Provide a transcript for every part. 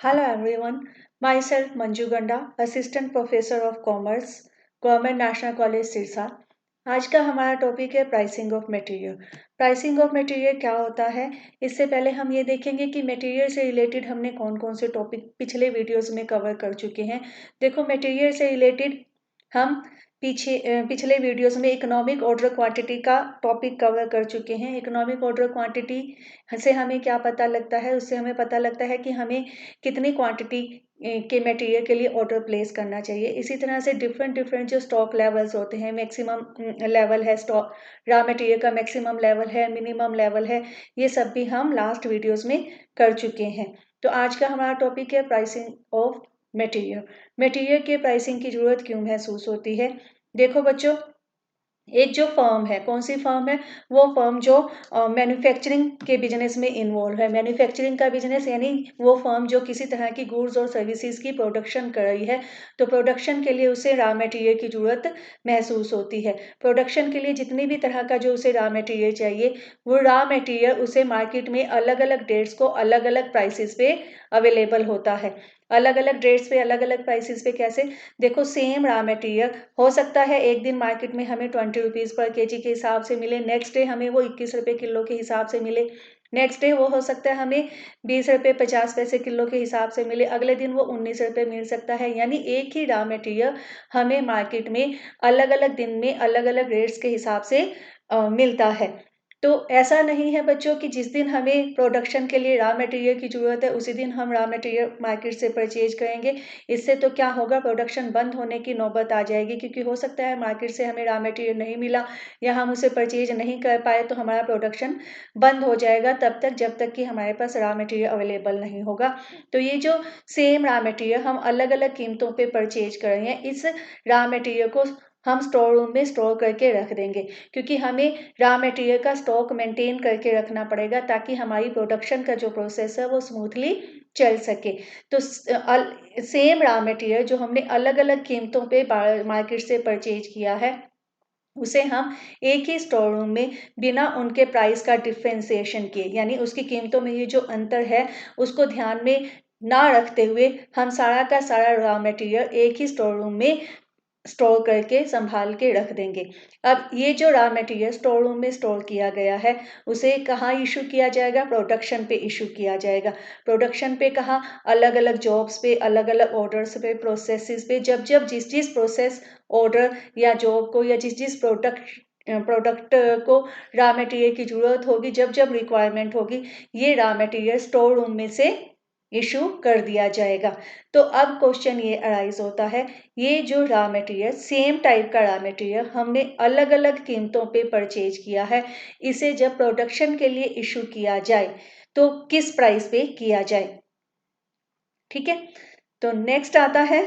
Hello everyone, myself Manju Ganda, Assistant Professor of Commerce, government national college Sirsa. आज का हमारा topic है pricing of material. Pricing of material क्या होता है, इससे पहले हम ये देखेंगे कि मटेरियल से रिलेटेड हमने कौन कौन से टॉपिक पिछले वीडियोस में कवर कर चुके हैं। देखो, मटेरियल से रिलेटेड हम पिछले वीडियोस में इकोनॉमिक ऑर्डर क्वांटिटी का टॉपिक कवर कर चुके हैं। इकोनॉमिक ऑर्डर क्वांटिटी से हमें क्या पता लगता है, उससे हमें पता लगता है कि हमें कितनी क्वांटिटी के मटेरियल के लिए ऑर्डर प्लेस करना चाहिए। इसी तरह से डिफरेंट डिफरेंट जो स्टॉक लेवल्स होते हैं, मैक्सिमम लेवल है स्टॉक रॉ मटेरियल का, मैक्सिमम लेवल है, मिनिमम लेवल है, ये सब भी हम लास्ट वीडियोस में कर चुके हैं। तो आज का हमारा टॉपिक है प्राइसिंग ऑफ मटेरियल। मटेरियल के प्राइसिंग की जरूरत क्यों महसूस होती है। देखो बच्चों, एक जो फर्म है, कौन सी फर्म है, वो फर्म जो मैन्युफैक्चरिंग के बिजनेस में इन्वॉल्व है। मैन्युफैक्चरिंग का बिजनेस यानी वो फर्म जो किसी तरह की गुड्स और सर्विसेज की प्रोडक्शन कर रही है, तो प्रोडक्शन के लिए उसे रॉ मटेरियल की जरूरत महसूस होती है। प्रोडक्शन के लिए जितनी भी तरह का जो उसे रॉ मटेरियल चाहिए, वो रॉ मटेरियल उसे मार्केट में अलग अलग डेट्स को अलग अलग प्राइसेस पे अवेलेबल होता है। अलग अलग डेट्स पे अलग अलग प्राइसेस पे कैसे, देखो सेम रॉ मटेरियल हो सकता है एक दिन मार्केट में हमें 20 रुपीज़ पर केजी के हिसाब से मिले, नेक्स्ट डे हमें वो 21 रुपये किलो के हिसाब से मिले, नेक्स्ट डे वो हो सकता है हमें 20 रुपये 50 पैसे किलो के हिसाब से मिले, अगले दिन वो 19 रुपये मिल सकता है। यानी एक ही रॉ मटेरियल हमें मार्केट में अलग अलग दिन में अलग अलग रेट्स के हिसाब से मिलता है। तो ऐसा नहीं है बच्चों कि जिस दिन हमें प्रोडक्शन के लिए रॉ मटेरियल की ज़रूरत है उसी दिन हम रॉ मटेरियल मार्केट से परचेज करेंगे। इससे तो क्या होगा, प्रोडक्शन बंद होने की नौबत आ जाएगी, क्योंकि हो सकता है मार्केट से हमें रॉ मटेरियल नहीं मिला या हम उसे परचेज नहीं कर पाए, तो हमारा प्रोडक्शन बंद हो जाएगा तब तक जब तक कि हमारे पास रॉ मटेरियल अवेलेबल नहीं होगा। तो ये जो सेम रॉ मटेरियल हम अलग अलग कीमतों पे परचेज कर रहे हैं, इस रॉ मटेरियल को हम स्टोर रूम में स्टोर करके रख देंगे, क्योंकि हमें रॉ मटेरियल का स्टॉक मेंटेन करके रखना पड़ेगा ताकि हमारी प्रोडक्शन का जो प्रोसेस है वो स्मूथली चल सके। तो सेम रॉ मटेरियल जो हमने अलग अलग कीमतों पे मार्केट से परचेज किया है, उसे हम एक ही स्टोर रूम में बिना उनके प्राइस का डिफ्रेंसिएशन किए, यानी उसकी कीमतों में ये जो अंतर है उसको ध्यान में ना रखते हुए हम सारा का सारा रॉ मटेरियल एक ही स्टोर रूम में स्टोर करके संभाल के रख देंगे। अब ये जो रॉ मटेरियल स्टोर रूम में स्टोर किया गया है, उसे कहाँ इशू किया जाएगा, प्रोडक्शन पे इशू किया जाएगा। प्रोडक्शन पे कहाँ, अलग अलग जॉब्स पे, अलग अलग ऑर्डर्स पे, प्रोसेसेस पे, जब जब जिस जिस प्रोसेस, ऑर्डर या जॉब को या जिस जिस प्रोडक्ट को रॉ मटेरियल की जरूरत होगी, जब जब रिक्वायरमेंट होगी, ये रॉ मटेरियल स्टोर रूम में से इशू कर दिया जाएगा। तो अब क्वेश्चन ये अराइज होता है, ये जो रॉ मटेरियल, सेम टाइप का रॉ मटेरियल हमने अलग अलग कीमतों पे परचेज किया है, इसे जब प्रोडक्शन के लिए इशू किया जाए तो किस प्राइस पे किया जाए। ठीक है, तो नेक्स्ट आता है,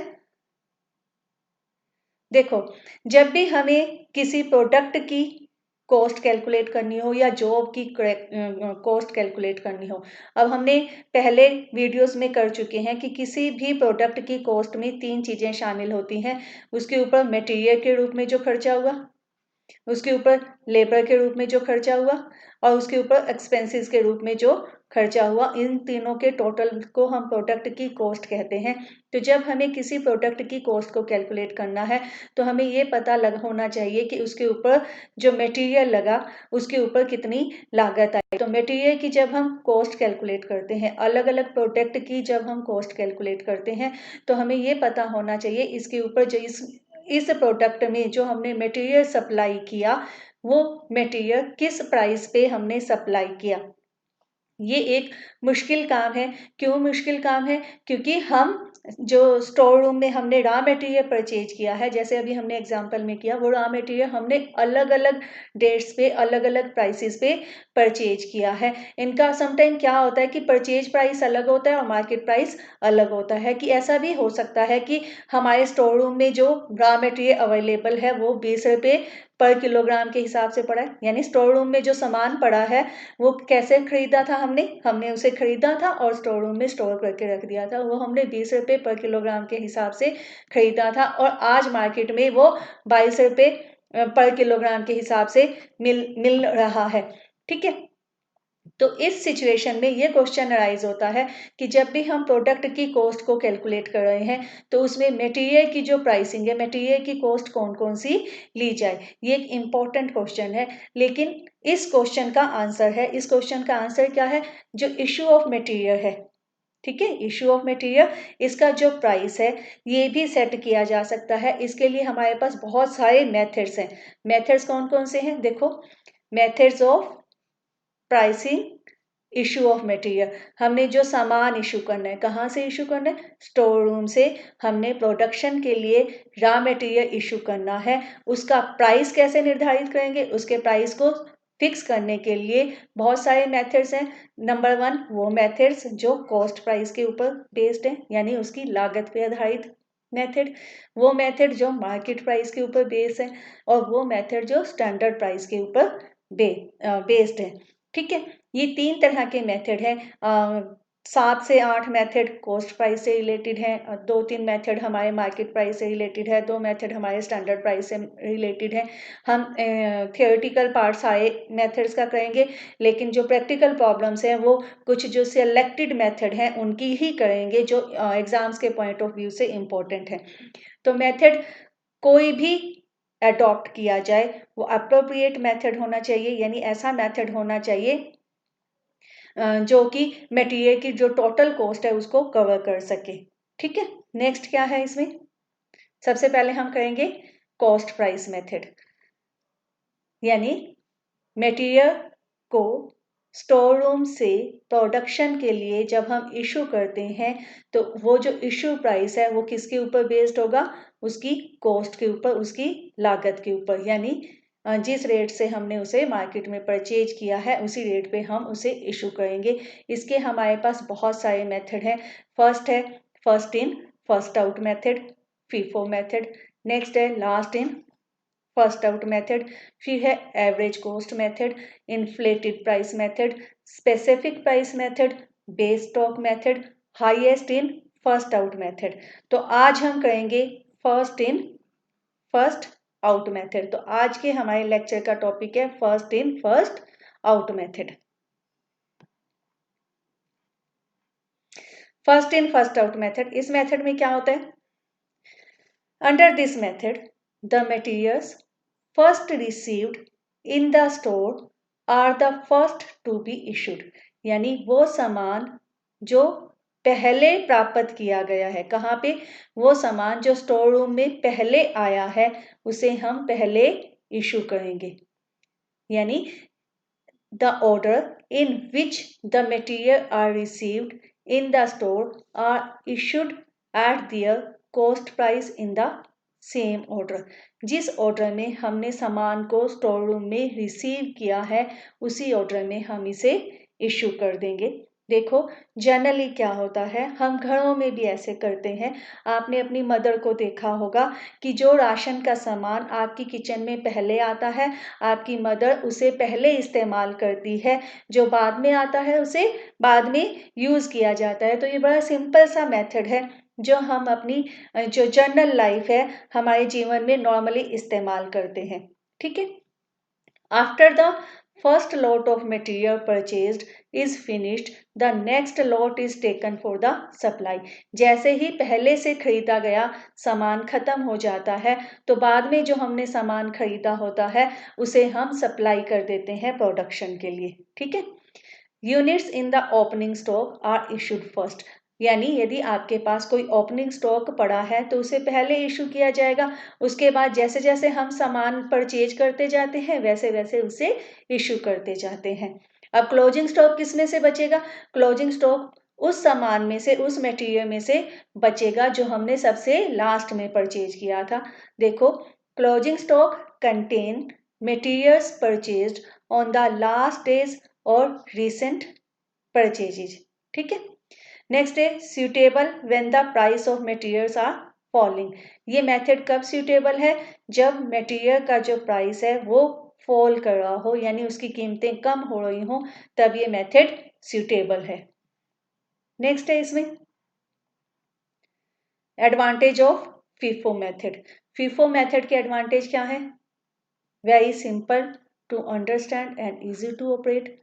देखो जब भी हमें किसी प्रोडक्ट की कॉस्ट कैलकुलेट करनी हो या जॉब की कॉस्ट कैलकुलेट करनी हो, अब हमने पहले वीडियोस में कर चुके हैं कि किसी भी प्रोडक्ट की कॉस्ट में 3 चीज़ें शामिल होती हैं। उसके ऊपर मटेरियल के रूप में जो खर्चा हुआ, उसके ऊपर लेबर के रूप में जो खर्चा हुआ, और उसके ऊपर एक्सपेंसेस के रूप में जो खर्चा हुआ, इन तीनों के टोटल को हम प्रोडक्ट की कॉस्ट कहते हैं। तो जब हमें किसी प्रोडक्ट की कॉस्ट को कैलकुलेट करना है तो हमें ये पता होना चाहिए कि उसके ऊपर जो मटेरियल लगा उसके ऊपर कितनी लागत आई। तो मटेरियल की जब हम कॉस्ट कैलकुलेट करते हैं, अलग अलग प्रोडक्ट की जब हम कॉस्ट कैलकुलेट करते हैं, तो हमें ये पता होना चाहिए इसके ऊपर जो इस प्रोडक्ट में जो हमने मटेरियल सप्लाई किया, वो मटेरियल किस प्राइस पे हमने सप्लाई किया। ये एक मुश्किल काम है। क्यों मुश्किल काम है, क्योंकि हम जो स्टोर रूम में हमने रॉ मटेरियल परचेज किया है, जैसे अभी हमने एग्जांपल में किया, वो रॉ मटेरियल हमने अलग अलग डेट्स पे अलग अलग प्राइसेस पे परचेज किया है। इनका समटाइम क्या होता है कि परचेज प्राइस अलग होता है और मार्केट प्राइस अलग होता है। कि ऐसा भी हो सकता है कि हमारे स्टोर रूम में जो रॉ मटेरियल अवेलेबल है वो 20 रुपये पर किलोग्राम के हिसाब से पड़ा है। यानी स्टोर रूम में जो सामान पड़ा है वो कैसे खरीदा था, हमने उसे खरीदा था और स्टोर रूम में स्टोर करके रख दिया था। वो हमने 20 रुपये पर किलोग्राम के हिसाब से खरीदा था और आज मार्केट में वो 22 रुपये पर किलोग्राम के हिसाब से मिल रहा है। ठीक है, तो इस सिचुएशन में ये क्वेश्चन अराइज होता है कि जब भी हम प्रोडक्ट की कॉस्ट को कैलकुलेट कर रहे हैं तो उसमें मटेरियल की जो प्राइसिंग है, मटेरियल की कॉस्ट कौन कौन सी ली जाए, ये एक इम्पॉर्टेंट क्वेश्चन है। लेकिन इस क्वेश्चन का आंसर है, इस क्वेश्चन का आंसर क्या है, जो इशू ऑफ मटेरियल है, ठीक है, इशू ऑफ मटेरियल, इसका जो प्राइस है ये भी सेट किया जा सकता है। इसके लिए हमारे पास बहुत सारे मेथड्स हैं। मेथड्स कौन कौन से हैं, देखो, methods of pricing issue of material. हमने जो सामान इशू करना है, कहाँ से इशू करना है, स्टोर रूम से हमने प्रोडक्शन के लिए रॉ मटेरियल इशू करना है। उसका प्राइस कैसे निर्धारित करेंगे, उसके प्राइस को फिक्स करने के लिए बहुत सारे मेथड्स हैं। नंबर 1 वो मेथड्स जो कॉस्ट प्राइस के ऊपर बेस्ड है, यानी उसकी लागत पे आधारित मेथड, वो मेथड जो मार्केट प्राइस के ऊपर बेस्ड है, और वो मेथड जो स्टैंडर्ड प्राइस के ऊपर बेस्ड है। ठीक है, ये 3 तरह के मेथड हैं। 7 से 8 मेथड कॉस्ट प्राइस से रिलेटेड है, 2-3 मेथड हमारे मार्केट प्राइस से रिलेटेड है, 2 मेथड हमारे स्टैंडर्ड प्राइस से रिलेटेड है। हम थियोरेटिकल पार्ट सारे मेथड्स का करेंगे, लेकिन जो प्रैक्टिकल प्रॉब्लम्स हैं वो कुछ जो सिलेक्टेड मेथड हैं उनकी ही करेंगे, जो एग्जाम्स के पॉइंट ऑफ व्यू से इम्पोर्टेंट है। तो मेथड कोई भी अडॉप्ट किया जाए वो अप्रोप्रिएट मेथड होना चाहिए, यानी ऐसा मेथड होना चाहिए जो कि मटेरियल की जो टोटल कॉस्ट है उसको कवर कर सके। ठीक है, नेक्स्ट क्या है इसमें, सबसे पहले हम करेंगे कॉस्ट प्राइस मेथड, यानी मटेरियल को स्टोर रूम से प्रोडक्शन के लिए जब हम इशू करते हैं तो वो जो इशू प्राइस है वो किसके ऊपर बेस्ड होगा, उसकी कॉस्ट के ऊपर, उसकी लागत के ऊपर, यानी जिस रेट से हमने उसे मार्केट में परचेज किया है उसी रेट पे हम उसे इशू करेंगे। इसके हमारे पास बहुत सारे मेथड हैं। फर्स्ट है first in first out method, FIFO method. Next है last in first out method. फिर है average cost method, inflated price method, specific price method, base stock method, highest in first out method. तो आज हम करेंगे first in first out method. तो आज के हमारे लेक्चर का टॉपिक है first in first out method. First in first out method, इस मेथड में क्या होता है, under this method the materials first received in the store are the first to be issued, यानी वो सामान जो पहले प्राप्त किया गया है, कहाँ पे, वो सामान जो स्टोर रूम में पहले आया है उसे हम पहले इशू करेंगे। यानी the order in which the material are received in the store are issued at their cost price in the same order. जिस ऑर्डर में हमने सामान को स्टोर रूम में रिसीव किया है उसी ऑर्डर में हम इसे इशू कर देंगे। देखो, जनरली क्या होता है, हम घरों में भी ऐसे करते हैं। आपने अपनी मदर को देखा होगा कि जो राशन का सामान आपकी किचन में पहले आता है आपकी मदर उसे पहले इस्तेमाल करती है, जो बाद में आता है उसे बाद में यूज़ किया जाता है। तो ये बड़ा सिंपल सा मेथड है जो हम अपनी जो जनरल लाइफ है हमारे जीवन में नॉर्मली इस्तेमाल करते हैं। ठीक है, after the first lot of material purchased is finished the next lot is taken for the supply. जैसे ही पहले से खरीदा गया सामान खत्म हो जाता है तो बाद में जो हमने सामान खरीदा होता है उसे हम सप्लाई कर देते हैं प्रोडक्शन के लिए। ठीक है, units in the opening stock are issued first, यानी यदि आपके पास कोई ओपनिंग स्टॉक पड़ा है तो उसे पहले इशू किया जाएगा। उसके बाद जैसे जैसे हम सामान परचेज करते जाते हैं वैसे वैसे उसे इशू करते जाते हैं। अब क्लोजिंग स्टॉक किस में से बचेगा, क्लोजिंग स्टॉक उस सामान में से, उस मटेरियल में से बचेगा जो हमने सबसे लास्ट में परचेज किया था। देखो, closing stock contain materials purchased on the last days और रिसेंट परचेजेज। ठीक है, नेक्स्ट है suitable when the price of materials are falling. ये मेथड कब सुटेबल है, जब मटेरियल का जो प्राइस है वो फॉल कर रहा हो, यानी उसकी कीमतें कम हो रही हो, तब ये मेथड सुटेबल है। नेक्स्ट है इसमें advantage of FIFO method. FIFO method के एडवांटेज क्या है, very simple to understand and easy to operate.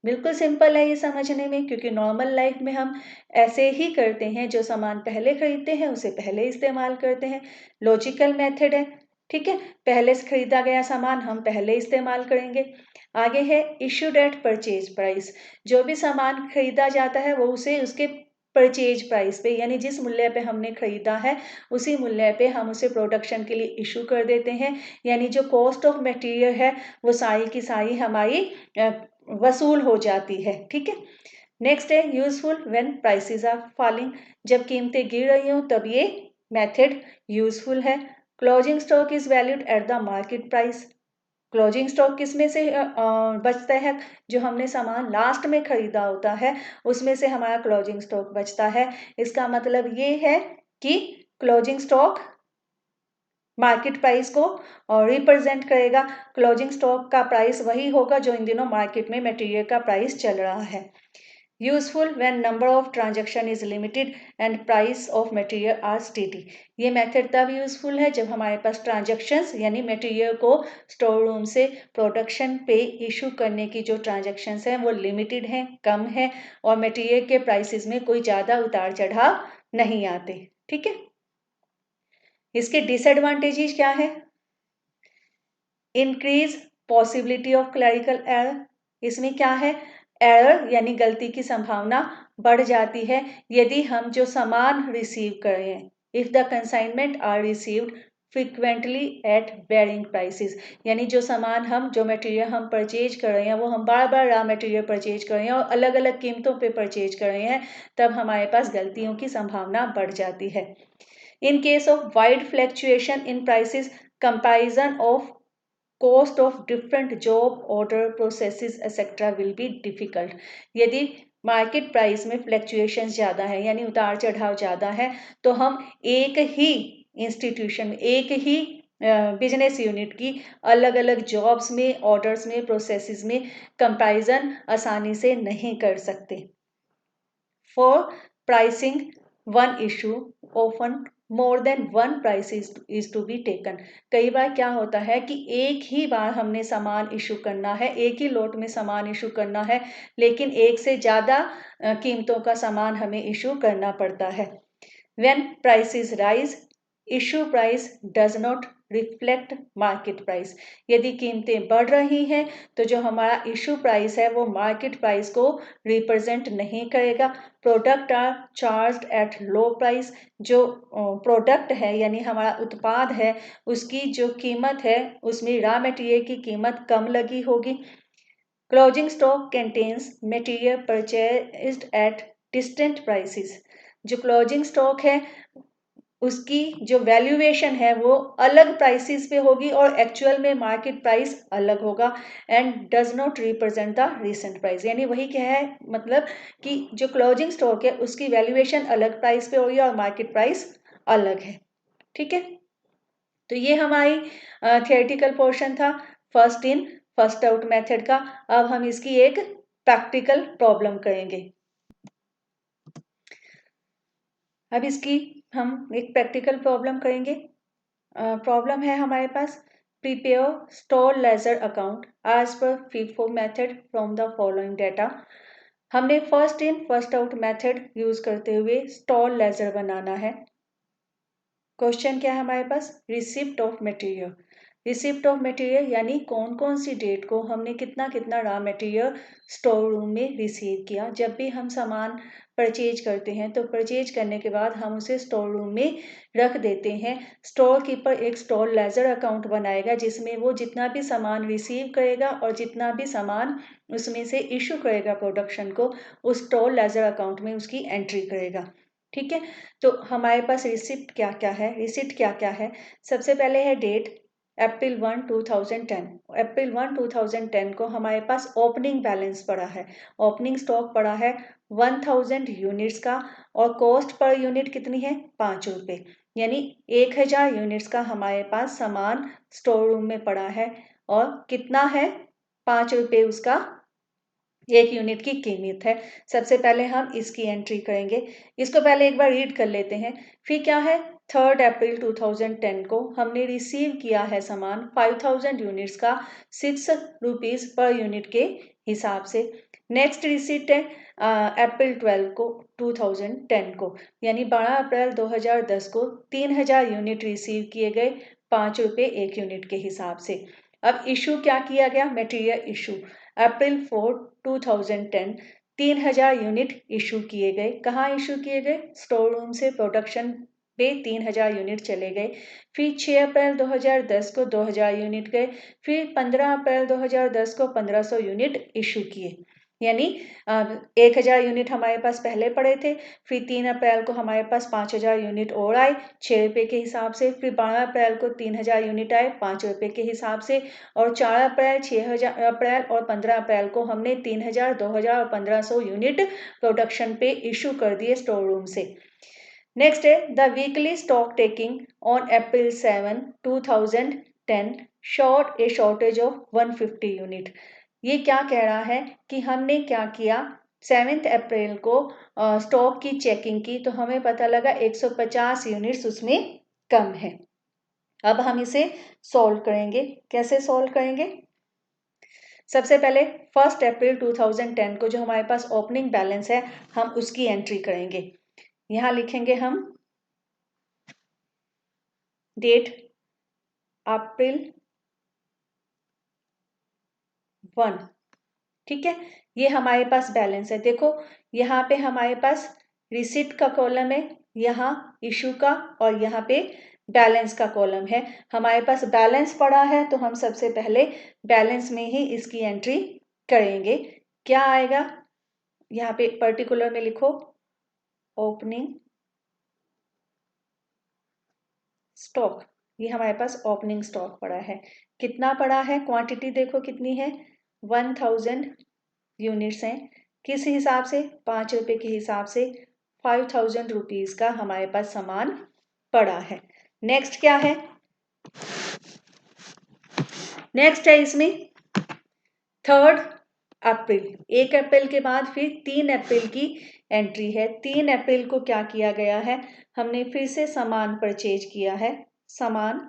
बिल्कुल सिंपल है ये समझने में, क्योंकि नॉर्मल लाइफ में हम ऐसे ही करते हैं, जो सामान पहले खरीदते हैं उसे पहले इस्तेमाल करते हैं, लॉजिकल मेथड है। ठीक है, पहले से खरीदा गया सामान हम पहले इस्तेमाल करेंगे। आगे है इशूड एट परचेज प्राइस। जो भी सामान खरीदा जाता है वो उसे उसके परचेज प्राइस पे, यानी जिस मूल्य पे हमने खरीदा है उसी मूल्य पे हम उसे प्रोडक्शन के लिए इशू कर देते हैं, यानी जो कॉस्ट ऑफ मटेरियल है वो सारी की सारी हमारी वसूल हो जाती है। ठीक है, नेक्स्ट है useful when prices are falling. जब कीमतें गिर रही हों तब ये मेथड यूजफुल है। Closing stock is valued at the market price. Closing stock किसमें से बचता है? जो हमने सामान लास्ट में खरीदा होता है उसमें से हमारा क्लोजिंग स्टॉक बचता है। इसका मतलब ये है कि क्लोजिंग स्टॉक मार्केट प्राइस को रिप्रेजेंट करेगा। क्लोजिंग स्टॉक का प्राइस वही होगा जो इन दिनों मार्केट में मटेरियल का प्राइस चल रहा है। Useful when number of transaction is limited and price of material are steady. ये मेथड तब यूजफुल है जब हमारे पास ट्रांजैक्शंस यानी मटेरियल को स्टोर रूम से प्रोडक्शन पे इशू करने की जो ट्रांजैक्शंस हैं वो लिमिटेड हैं, कम है, और मटेरियल के प्राइसेस में कोई ज़्यादा उतार चढ़ाव नहीं आते। ठीक है, इसके डिसएडवांटेजेस क्या है? Increase possibility of clerical error. इसमें क्या है? एरर यानी गलती की संभावना बढ़ जाती है यदि हम जो सामान रिसीव कर रहे हैं, if the consignment are received frequently at varying prices. यानी जो सामान हम जो मटेरियल हम परचेज कर रहे हैं वो हम बार बार रॉ मटेरियल परचेज कर रहे हैं और अलग अलग कीमतों पे परचेज कर रहे हैं, तब हमारे पास गलतियों की संभावना बढ़ जाती है। In case of wide fluctuation in prices, comparison of cost of different job, order, processes, etc. will be difficult. यदि मार्केट प्राइस में फ्लक्चुएशन ज़्यादा है यानी उतार चढ़ाव ज़्यादा है, तो हम एक ही इंस्टीट्यूशन एक ही बिजनेस यूनिट की अलग अलग जॉब्स में, ऑर्डर्स में, प्रोसेसेस में कंपैरिजन आसानी से नहीं कर सकते। For pricing one issue, often more than one price is to be taken. कई बार क्या होता है कि एक ही बार हमने सामान इशू करना है, एक ही लोट में सामान इशू करना है, लेकिन एक से ज़्यादा कीमतों का सामान हमें इशू करना पड़ता है। When prices rise, issue price does not reflect market price. यदि कीमतें बढ़ रही हैं तो जो हमारा इशू प्राइस है वो मार्केट प्राइस को रिप्रेजेंट नहीं करेगा। Product are charged at low price. जो प्रोडक्ट है यानी हमारा उत्पाद है उसकी जो कीमत है उसमें रॉ मटेरियल की कीमत कम लगी होगी। Closing stock contains material purchased at distant prices. जो क्लोजिंग स्टॉक है उसकी जो वैल्यूएशन है वो अलग प्राइसेस पे होगी और एक्चुअल में मार्केट प्राइस अलग होगा and does not represent the recent price. यानी वही क्या है, मतलब कि जो क्लोजिंग स्टॉक है उसकी वैल्यूएशन अलग प्राइस पे होगी और मार्केट प्राइस अलग है। ठीक है, तो ये हमारी थियोरेटिकल पोर्शन था first in first out method का। अब हम इसकी एक प्रैक्टिकल प्रॉब्लम करेंगे। अब इसकी हम एक प्रैक्टिकल प्रॉब्लम करेंगे। प्रॉब्लम है हमारे पास, prepare store ledger account as पर FIFO method from the following data. हमने first in first out method use करते हुए स्टोर लेजर बनाना है। क्वेश्चन क्या है हमारे पास? Receipt of material. Receipt of material यानी कौन कौन सी डेट को हमने कितना कितना रॉ मटेरियल स्टोर रूम में रिसीव किया। जब भी हम सामान परचेज करते हैं तो परचेज करने के बाद हम उसे स्टोर रूम में रख देते हैं। स्टोर कीपर एक स्टोर लेजर अकाउंट बनाएगा जिसमें वो जितना भी सामान रिसीव करेगा और जितना भी सामान उसमें से इशू करेगा प्रोडक्शन को, उस स्टोर लेजर अकाउंट में उसकी एंट्री करेगा। ठीक है, तो हमारे पास रिसिप्ट क्या क्या है, रिसिप्ट क्या क्या है? सबसे पहले है डेट अप्रैल 1 2010। अप्रैल 1 2010 को हमारे पास ओपनिंग बैलेंस पड़ा है, ओपनिंग स्टॉक पड़ा है 1000 यूनिट्स का और कॉस्ट पर यूनिट कितनी है? 5 रुपये। यानी 1000 यूनिट्स का हमारे पास सामान स्टोर रूम में पड़ा है और कितना है? 5 रुपये उसका एक यूनिट की कीमत है। सबसे पहले हम इसकी एंट्री करेंगे। इसको पहले एक बार रीड कर लेते हैं। फिर क्या है? 3 अप्रैल 2010 को हमने रिसीव किया है सामान 5000 यूनिट्स का 6 रुपीज़ पर यूनिट के हिसाब से। नेक्स्ट रिसीट है अप्रैल 12 को 2010 को, यानी 12 अप्रैल 2010 को 3000 यूनिट रिसीव किए गए 5 रुपये 1 यूनिट के हिसाब से। अब इशू क्या किया गया? मटेरियल इशू अप्रैल 4 2010 3000 यूनिट इशू किए गए। कहाँ इशू किए गए? स्टोर रूम से प्रोडक्शन पे 3000 यूनिट चले गए। फिर 6 अप्रैल 2010 को 2000 यूनिट गए। फिर 15 अप्रैल 2010 को 1500 यूनिट इशू किए, यानी 1000 यूनिट हमारे पास पहले पड़े थे। फिर 3 अप्रैल को हमारे पास 5000 यूनिट और आए 6 रुपये के हिसाब से। फिर 12 अप्रैल को 3000 यूनिट आए 5 रुपये के हिसाब से। और 4 अप्रैल 6 अप्रैल और 15 अप्रैल को हमने 3000 2000 और 1500 यूनिट प्रोडक्शन पे इशू कर दिए स्टोर रूम से। नेक्स्ट है the weekly stock taking on April 7 2010 short A shortage of 150 unit. ये क्या कह रहा है कि हमने क्या किया, 7 अप्रैल को स्टॉक की चेकिंग की तो हमें पता लगा 150 यूनिट्स उसमें कम है। अब हम इसे सॉल्व करेंगे। कैसे सॉल्व करेंगे? सबसे पहले 1 अप्रैल 2010 को जो हमारे पास ओपनिंग बैलेंस है हम उसकी एंट्री करेंगे। यहाँ लिखेंगे हम डेट अप्रैल 1, ठीक है। ये हमारे पास बैलेंस है। देखो यहाँ पे हमारे पास रिसिट का कॉलम है, यहाँ इशू का, और यहाँ पे बैलेंस का कॉलम है। हमारे पास बैलेंस पड़ा है तो हम सबसे पहले बैलेंस में ही इसकी एंट्री करेंगे। क्या आएगा? यहाँ पे पर्टिकुलर में लिखो ओपनिंग स्टॉक। ये हमारे पास ओपनिंग स्टॉक पड़ा है। कितना पड़ा है? क्वांटिटी देखो कितनी है, 1000 यूनिट्स हैं। किस हिसाब से? 5 रुपये के हिसाब से 5000 रुपीज़ का हमारे पास सामान पड़ा है। नेक्स्ट क्या है? नेक्स्ट है इसमें 3 अप्रैल, 1 अप्रैल के बाद फिर 3 अप्रैल की एंट्री है। 3 अप्रैल को क्या किया गया है? हमने फिर से सामान परचेज किया है। सामान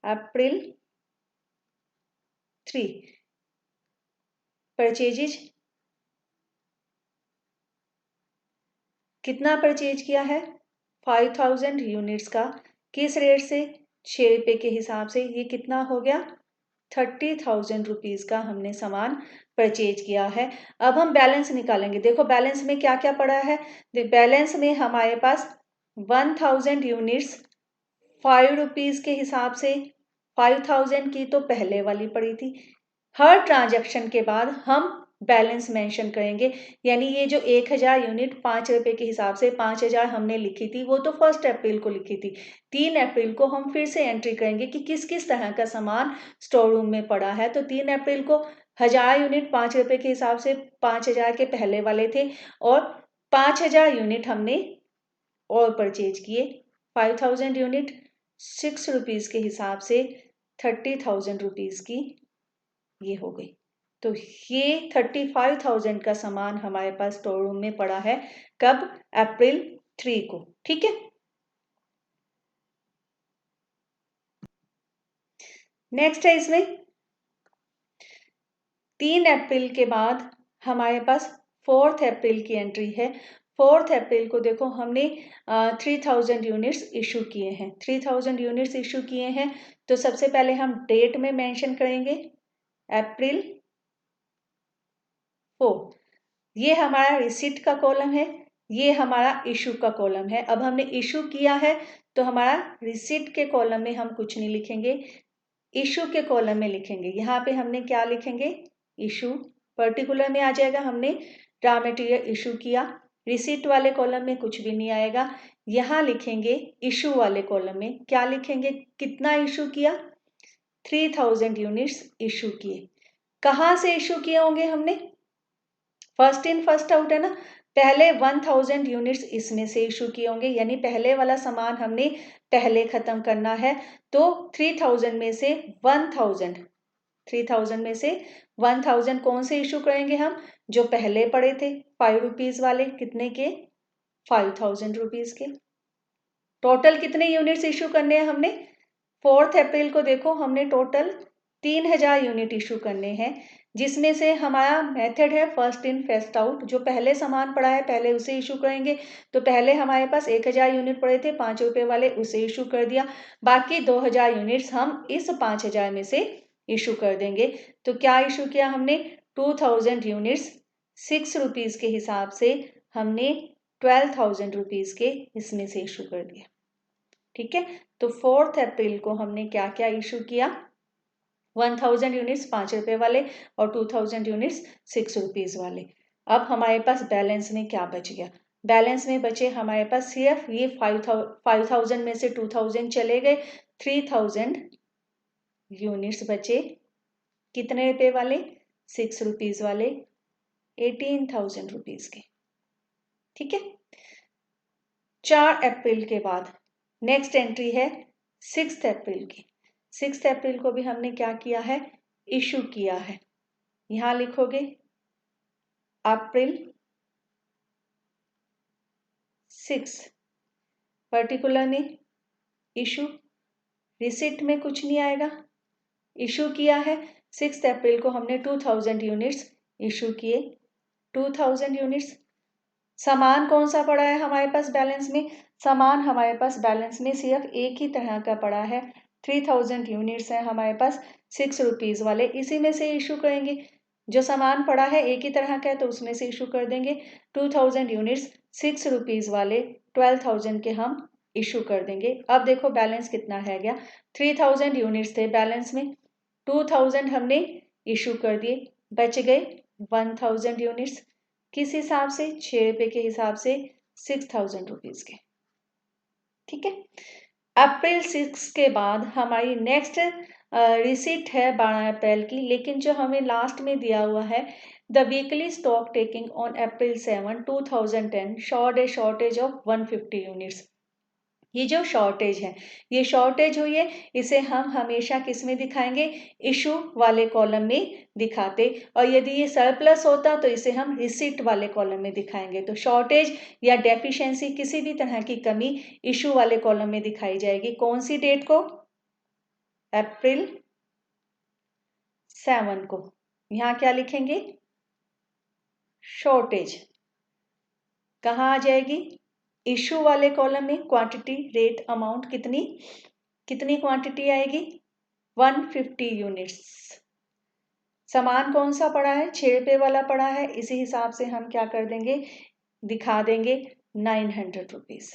अप्रैल 3 परचेजेज कितना परचेज किया है? 5000 यूनिट्स का। किस रेट से? 6 रुपये के हिसाब से। ये कितना हो गया? 30,000 रुपीज़ का हमने सामान परचेज किया है। अब हम बैलेंस निकालेंगे। देखो बैलेंस में क्या क्या पड़ा है। बैलेंस में हमारे पास 1000 यूनिट्स 5 रुपीज़ के हिसाब से, 5000 की तो पहले वाली पड़ी थी। हर ट्रांजैक्शन के बाद हम बैलेंस मेंशन करेंगे, यानी ये जो 1000 यूनिट 5 रुपये के हिसाब से 5000 हमने लिखी थी वो तो 1 अप्रैल को लिखी थी। 3 अप्रैल को हम फिर से एंट्री करेंगे कि किस किस तरह का सामान स्टोर रूम में पड़ा है। तो 3 अप्रैल को 1000 यूनिट 5 रुपये के हिसाब से 5000 के पहले वाले थे, और 5000 यूनिट हमने और परचेज किए। 5000 यूनिट 6 रुपीज़ के हिसाब से 30,000 रुपीज़ की ये हो गई। तो ये 35,000 का सामान हमारे पास स्टोर रूम में पड़ा है। कब? अप्रैल 3 को, ठीक है। नेक्स्ट है इसमें 3 अप्रैल के बाद हमारे पास 4 अप्रैल की एंट्री है। 4 अप्रैल को देखो हमने 3000 यूनिट्स इशू किए हैं। 3000 यूनिट्स इशू किए हैं तो सबसे पहले हम डेट में मेंशन करेंगे अप्रैल 4। ये हमारा रिसिट का कॉलम है, ये हमारा इशू का कॉलम है। अब हमने इशू किया है तो हमारा रिसिट के कॉलम में हम कुछ नहीं लिखेंगे, इशू के कॉलम में लिखेंगे। यहाँ पे हमने क्या लिखेंगे? इशू। पर्टिकुलर में आ जाएगा हमने रॉ मटेरियल इशू किया। रिसिट वाले कॉलम में कुछ भी नहीं आएगा। यहाँ लिखेंगे इशू वाले कॉलम में क्या लिखेंगे? कितना इशू किया? 3000 यूनिट्स इशू किए। कहाँ से इशू किए होंगे हमने? फर्स्ट इन फर्स्ट आउट है ना। पहले 1000 यूनिट्स इसमें से इशू किए होंगे, यानी पहले वाला सामान हमने पहले खत्म करना है। तो 3000 में से 1000, 3000 में से 1000 कौन से इशू करेंगे हम? जो पहले पड़े थे 5 रुपीज़ वाले। कितने के? 5000 रुपीज़ के। टोटल कितने यूनिट्स इशू करने हैं हमने? 4 अप्रैल को देखो हमने टोटल 3000 यूनिट इशू करने हैं। जिसमें से हमारा मेथड है फर्स्ट इन फर्स्ट आउट। जो पहले सामान पड़ा है पहले उसे इशू करेंगे। तो पहले हमारे पास 1000 यूनिट पड़े थे 5 रुपए वाले, उसे इशू कर दिया। बाकी 2000 यूनिट्स हम इस 5000 में से इशू कर देंगे। तो क्या इशू किया हमने? 2000 यूनिट्स 6 रुपीज के हिसाब से हमने 12,000 रुपीज के इसमें से इशू कर दिया। ठीक है, तो 4 अप्रैल को हमने क्या क्या इशू किया? 1000 यूनिट्स 5 रुपए वाले और 2000 यूनिट्स 6 रुपीज वाले। अब हमारे पास बैलेंस में क्या बच गया? बैलेंस में बचे हमारे पास सिर्फ ये 5000 में से 2000 चले गए, 3000 यूनिट्स बचे। कितने रुपए वाले? 6 रुपीज वाले, 18,000 रुपीज के। ठीक है, 4 अप्रैल के बाद नेक्स्ट एंट्री है 6 अप्रैल की। 6 अप्रैल को भी हमने क्या किया है? इशू किया है। यहां लिखोगे अप्रैल 6, पर्टिकुलर में इशू, रिसिप्ट में कुछ नहीं आएगा। इशू किया है 6 अप्रैल को हमने 2000 यूनिट्स इशू किए। 2000 यूनिट्स। सामान कौन सा पड़ा है हमारे पास बैलेंस में? सामान हमारे पास बैलेंस में सिर्फ एक ही तरह का पड़ा है। 3000 यूनिट्स है हमारे पास 6 रुपीज वाले, इसी में से इशू करेंगे। जो सामान पड़ा है एक ही तरह का है तो उसमें से इशू कर देंगे। 2000 यूनिट्स 6 रुपीज वाले 12,000 के हम इशू कर देंगे। अब देखो बैलेंस कितना है गया। 3000 यूनिट्स थे बैलेंस में, 2000 हमने इशू कर दिए, बच गए 1000 यूनिट्स। किस हिसाब से? 6 रुपए के हिसाब से, 6000 रुपीज के। ठीक है, अप्रैल 6 के बाद हमारी नेक्स्ट रिसीट है 12 अप्रैल की, लेकिन जो हमें लास्ट में दिया हुआ है the weekly stock taking on April 7 2010 short A shortage of 150 units. ये जो शॉर्टेज है, ये शॉर्टेज हुई है, इसे हम हमेशा किस में दिखाएंगे? इशू वाले कॉलम में दिखाते। और यदि ये सरप्लस होता तो इसे हम रिसीट वाले कॉलम में दिखाएंगे। तो शॉर्टेज या डेफिशिएंसी, किसी भी तरह की कमी इशू वाले कॉलम में दिखाई जाएगी। कौन सी डेट को? अप्रैल 7 को। यहां क्या लिखेंगे? शॉर्टेज। कहाँ आ जाएगी? इशू वाले कॉलम में। क्वांटिटी, रेट, अमाउंट, कितनी कितनी क्वांटिटी आएगी? 150 यूनिट्स। सामान कौन सा पड़ा है? 6 रुपए वाला पड़ा है, इसी हिसाब से हम क्या कर देंगे? दिखा देंगे 900 रुपीज।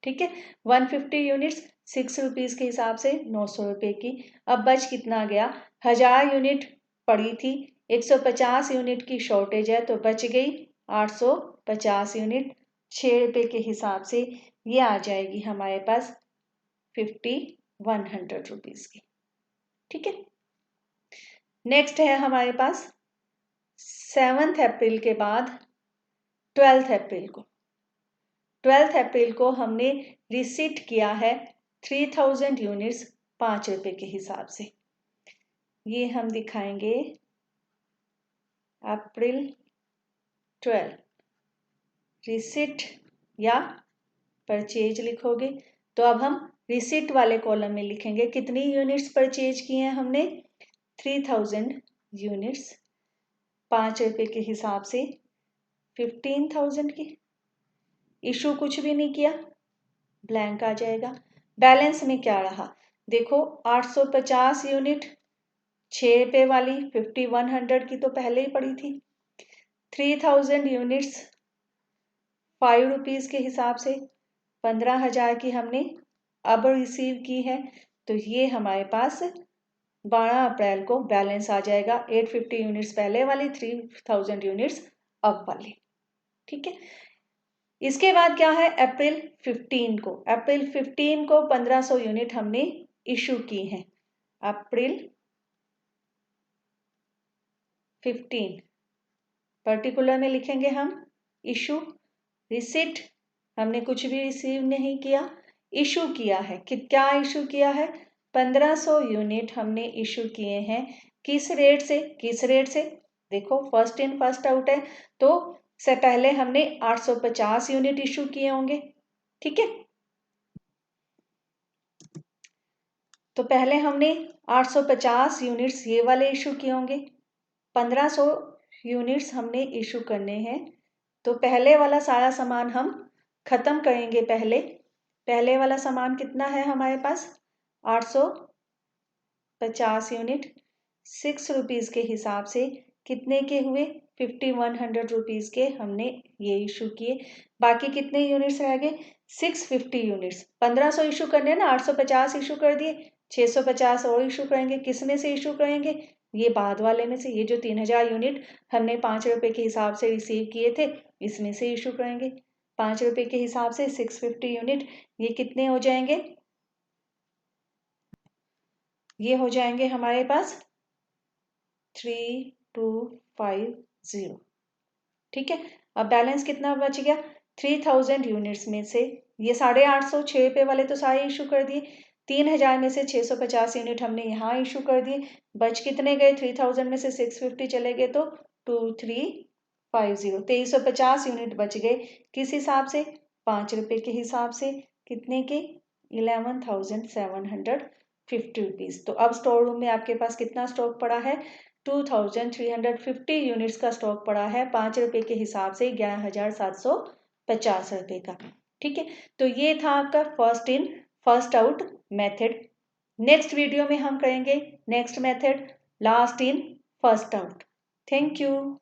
ठीक है, 150 यूनिट्स 6 रुपीज के हिसाब से 900 रुपए की। अब बच कितना गया? 1000 यूनिट पड़ी थी, 150 यूनिट की शॉर्टेज है तो बच गई 850 यूनिट। 6 रुपए के हिसाब से ये आ जाएगी हमारे पास 100 रुपीज की। ठीक है, नेक्स्ट है हमारे पास 7 अप्रैल के बाद 12 अप्रैल को। 12 अप्रैल को हमने रिसीट किया है 3000 यूनिट्स 5 रुपए के हिसाब से। ये हम दिखाएंगे अप्रैल 12। रिसीट या परचेज लिखोगे तो अब हम रिसीट वाले कॉलम में लिखेंगे कितनी यूनिट्स परचेज किए हैं हमने? 3000 यूनिट्स 5 रुपए के हिसाब से 15,000 की। इशू कुछ भी नहीं किया, ब्लैंक आ जाएगा। बैलेंस में क्या रहा? देखो 850 यूनिट 6 रुपए वाली 5100 की तो पहले ही पड़ी थी। 3000 यूनिट्स 5 रुपीज के हिसाब से 15,000 की हमने अब रिसीव की है। तो ये हमारे पास 12 अप्रैल को बैलेंस आ जाएगा 850 यूनिट्स पहले वाली, 3000 यूनिट्स अब वाली। ठीक है, इसके बाद क्या है? अप्रैल 15 को। अप्रैल 15 को 1500 यूनिट हमने इशू की हैं। अप्रैल 15 पर्टिकुलर में लिखेंगे हम इशू। रिसिट हमने कुछ भी रिसीव नहीं किया, इशू किया है। क्या इशू किया है? 1500 यूनिट हमने इशू किए हैं। किस रेट से? किस रेट से? देखो फर्स्ट इन फर्स्ट आउट है तो से पहले हमने 850 यूनिट इशू किए होंगे। ठीक है, तो पहले हमने 850 यूनिट्स ये वाले इशू किए होंगे। 1500 यूनिट्स हमने इशू करने हैं। तो पहले वाला सारा सामान हम ख़त्म करेंगे। पहले वाला सामान कितना है हमारे पास? 850 यूनिट। 6 रुपीज़ के हिसाब से कितने के हुए? 5100 रुपीज़ के हमने ये इशू किए। बाकी कितने यूनिट्स रह गए? 650 यूनिट्स। 1500 इशू करने हैं ना, 850 इशू कर दिए, 650 और इशू करेंगे। किस में से इशू करेंगे? ये बाद वाले में से। ये जो 3000 यूनिट हमने 5 रुपये के हिसाब से रिसीव किए थे, इसमें से इशू करेंगे। 5 रुपये के हिसाब से 650 यूनिट, ये कितने हो जाएंगे? ये हो जाएंगे हमारे पास 3250। ठीक है। अब बैलेंस कितना बच गया? 3000 यूनिट्स में से ये 850 6 रुपये वाले तो सारे इशू कर दिए। 3000 में से 650 यूनिट हमने यहाँ इशू कर दिए। बच कितने गए? 3000 में से 650 चले गए तो 2350, 2350 यूनिट बच गए। किस हिसाब से? 5 रुपये के हिसाब से। कितने के? 11,750 रुपीज़। तो अब स्टोर रूम में आपके पास कितना स्टॉक पड़ा है? 2350 यूनिट्स का स्टॉक पड़ा है। 5 रुपये के हिसाब से 11,750 रुपये का। ठीक है। तो ये था आपका first in first out method. Next video में हम करेंगे next method, last in first out. Thank you.